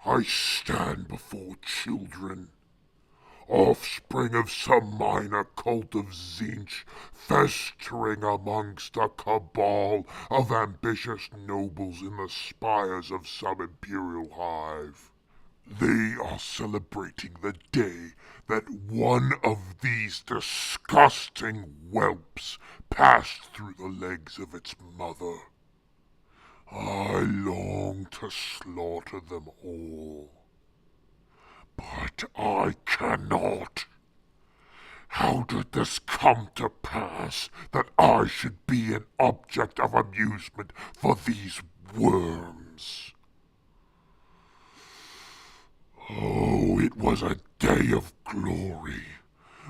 I stand before children, offspring of some minor cult of Tzeentch, festering amongst a cabal of ambitious nobles in the spires of some imperial hive. They are celebrating the day that one of these disgusting whelps passed through the legs of its mother. I long to slaughter them all, but I cannot. How did this come to pass that I should be an object of amusement for these worms? Oh, it was a day of glory.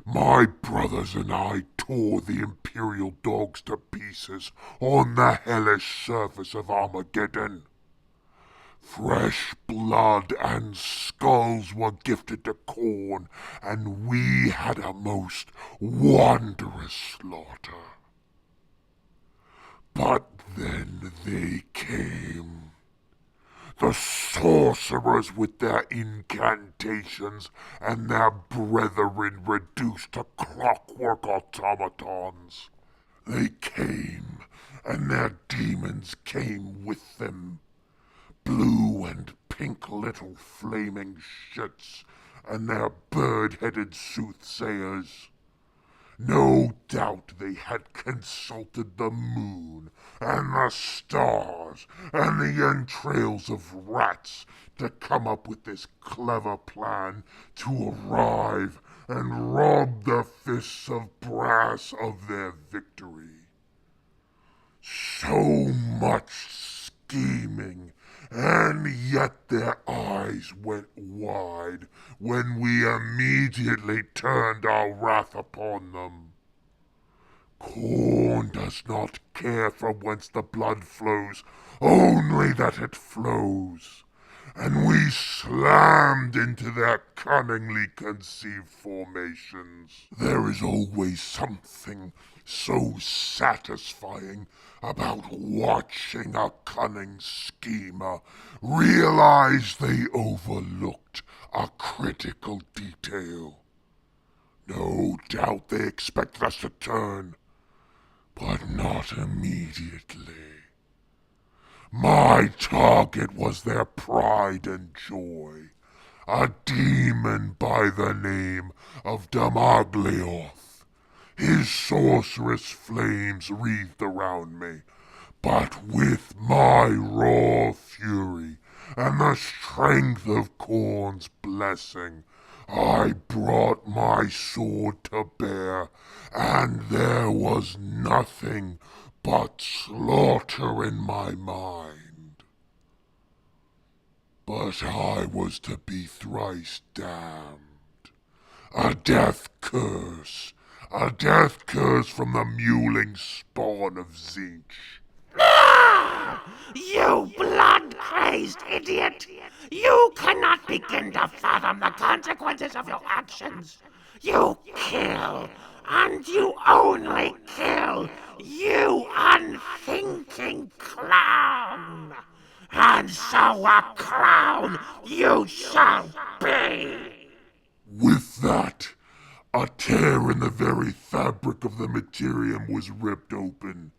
My brothers and I tore the Imperial dogs to pieces on the hellish surface of Armageddon. Fresh blood and skulls were gifted to Khorne, and we had a most wondrous slaughter. But then they came. The sorcerers with their incantations and their brethren reduced to clockwork automatons. They came, and their demons came with them. Blue and pink little flaming shits, and their bird-headed soothsayers. No doubt they had consulted the moon and the stars and the entrails of rats to come up with this clever plan to arrive and rob the fists of brass of their victory. So much scheming, and yet their eyes went wide when we immediately turned our wrath upon them. Khorne does not care from whence the blood flows, only that it flows, and we slammed into their cunningly conceived formations. There is always something so satisfying about watching a cunning schemer realize they overlooked a critical detail. No doubt they expected us to turn, but not immediately. My target was their pride and joy, a demon by the name of Damaglioth. His sorcerous flames wreathed around me, but with my raw fury and the strength of Khorne's blessing, I brought my sword to bear, and there was nothing but slaughter in my mind. But I was to be thrice damned. A death curse from the mewling spawn of Tzeentch. You blood-crazed idiot! You cannot begin to fathom the consequences of your actions. You kill, and you only kill, you unthinking clown! And so a clown you shall be! With that, a tear in the very fabric of the materium was ripped open,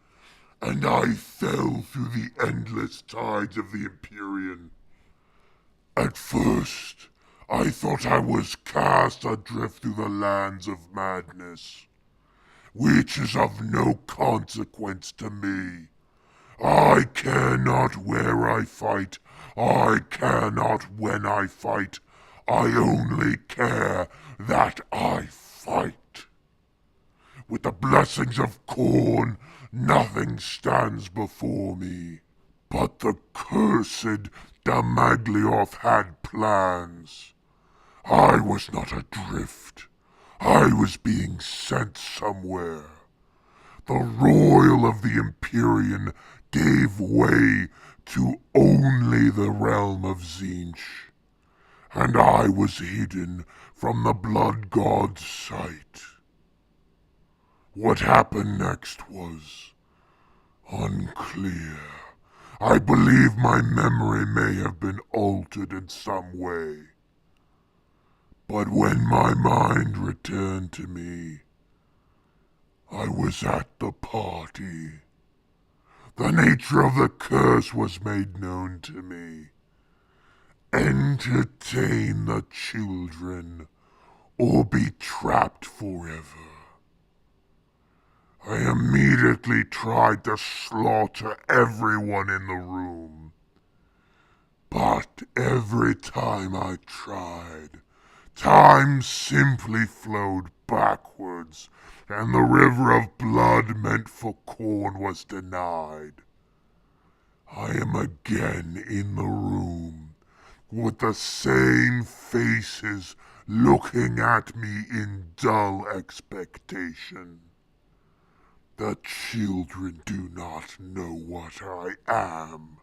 and I fell through the endless tides of the Empyrean. At first, I thought I was cast adrift through the lands of madness, which is of no consequence to me. I care not where I fight, I care not when I fight, I only care that I fight. With the blessings of Khorne, nothing stands before me. But the cursed Damaglioth had plans. I was not adrift. I was being sent somewhere. The royal of the Empyrean gave way to only the realm of Tzeentch, and I was hidden from the blood god's sight. What happened next was unclear. I believe my memory may have been altered in some way. But when my mind returned to me, I was at the party. The nature of the curse was made known to me. Entertain the children, or be trapped forever. I immediately tried to slaughter everyone in the room. But every time I tried, time simply flowed backwards, and the river of blood meant for Khorne was denied. I am again in the room, with the same faces looking at me in dull expectation. The children do not know what I am,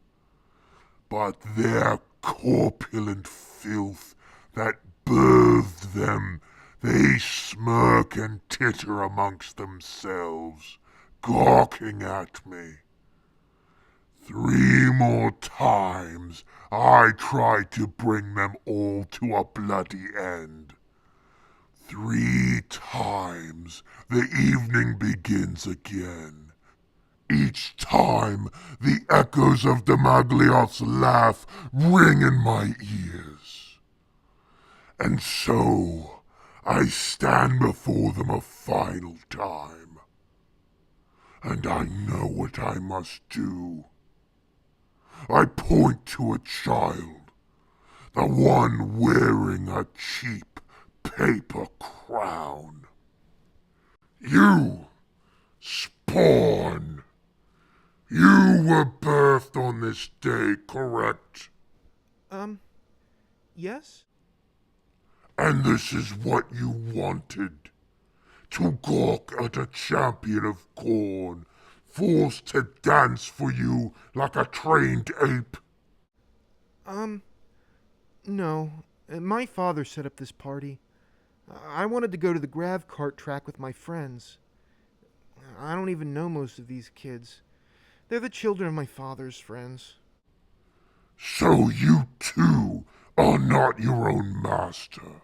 but their corpulent filth that birthed them, they smirk and titter amongst themselves, gawking at me. 3 more times I try to bring them all to a bloody end. 3 times the evening begins again. Each time the echoes of Demaglioth's laugh ring in my ears. And so I stand before them a final time. And I know what I must do. I point to a child, the one wearing a cheap paper crown. You, Spawn, you were birthed on this day, correct? Yes? And this is what you wanted, to gawk at a champion of Khorne, forced to dance for you like a trained ape? No. My father set up this party. I wanted to go to the grav cart track with my friends. I don't even know most of these kids. They're the children of my father's friends. So you too are not your own master.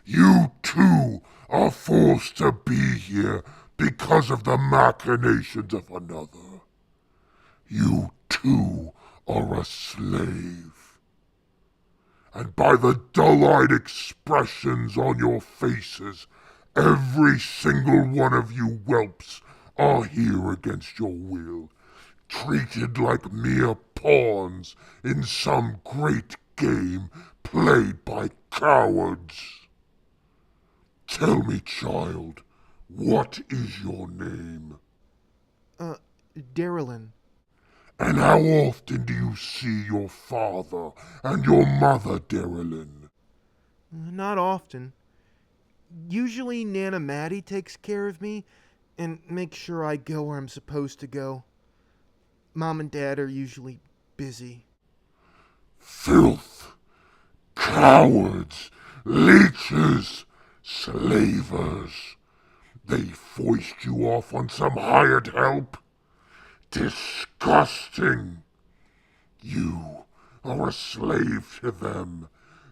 You too are forced to be here because of the machinations of another. You too are a slave. And by the dull-eyed expressions on your faces, every single one of you whelps are here against your will, treated like mere pawns in some great game played by cowards. Tell me, child, what is your name? Darylin. And how often do you see your father and your mother, Darylin? Not often. Usually Nana Maddie takes care of me and makes sure I go where I'm supposed to go. Mom and Dad are usually busy. Filth, cowards, leeches, slavers. They foist you off on some hired help? Disgusting! You are a slave to them,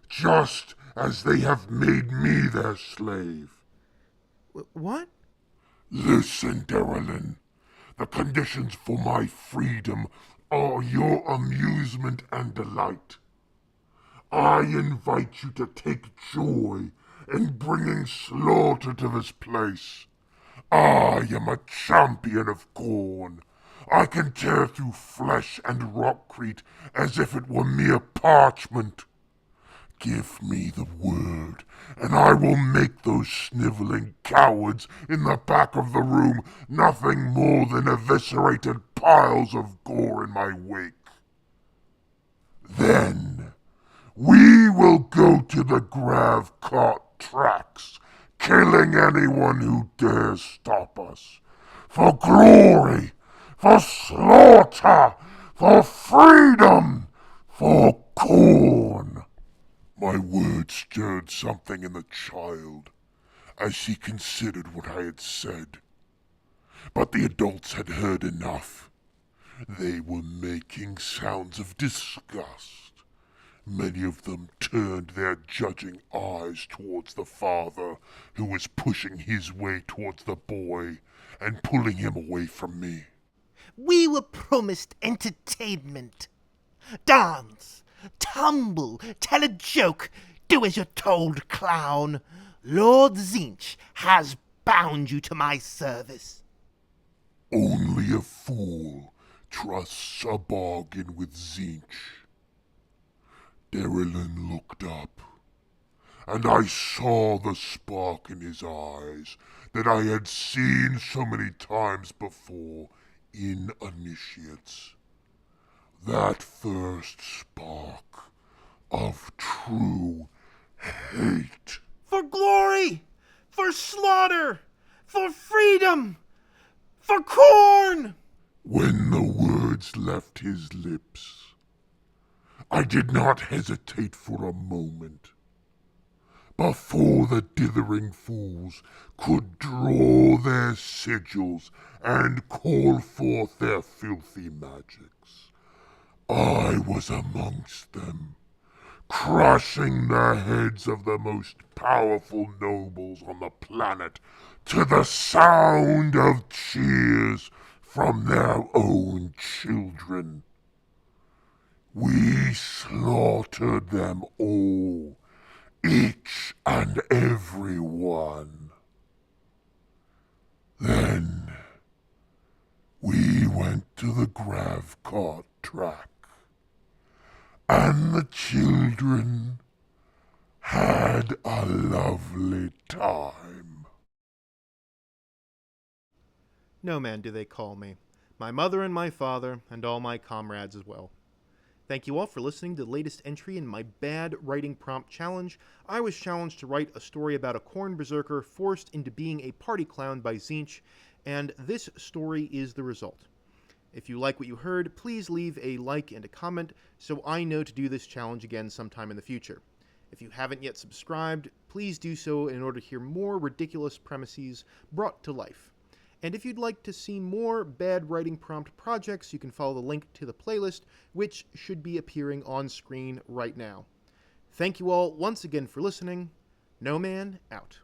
just as they have made me their slave. What? Listen, Darylin. The conditions for my freedom are your amusement and delight. I invite you to take joy in bringing slaughter to this place. I am a champion of Khorne. I can tear through flesh and rockcrete as if it were mere parchment. Give me the word, and I will make those sniveling cowards in the back of the room nothing more than eviscerated piles of gore in my wake. Then we will go to the grav cart tracks, killing anyone who dares stop us. For glory, for slaughter, for freedom, for Khorne. My words stirred something in the child as he considered what I had said. But the adults had heard enough. They were making sounds of disgust. Many of them turned their judging eyes towards the father, who was pushing his way towards the boy and pulling him away from me. We were promised entertainment. Dance, tumble, tell a joke, do as you're told, clown. Lord Tzeentch has bound you to my service. Only a fool trusts a bargain with Tzeentch. Derelin looked up, and I saw the spark in his eyes that I had seen so many times before in initiates. That first spark of true hate. For glory! For slaughter! For freedom! For Khorne! When the words left his lips, I did not hesitate for a moment. Before the dithering fools could draw their sigils and call forth their filthy magics, I was amongst them, crushing the heads of the most powerful nobles on the planet to the sound of cheers from their own children. We slaughtered them all, each and every one. Then we went to the Gravcart track, and the children had a lovely time. No man do they call me. My mother and my father, and all my comrades as well. Thank you all for listening to the latest entry in my bad writing prompt challenge. I was challenged to write a story about a Khorne Berserker forced into being a party clown by Tzeentch, and this story is the result. If you like what you heard, please leave a like and a comment so I know to do this challenge again sometime in the future. If you haven't yet subscribed, please do so in order to hear more ridiculous premises brought to life. And if you'd like to see more bad writing prompt projects, you can follow the link to the playlist, which should be appearing on screen right now. Thank you all once again for listening. No Man out.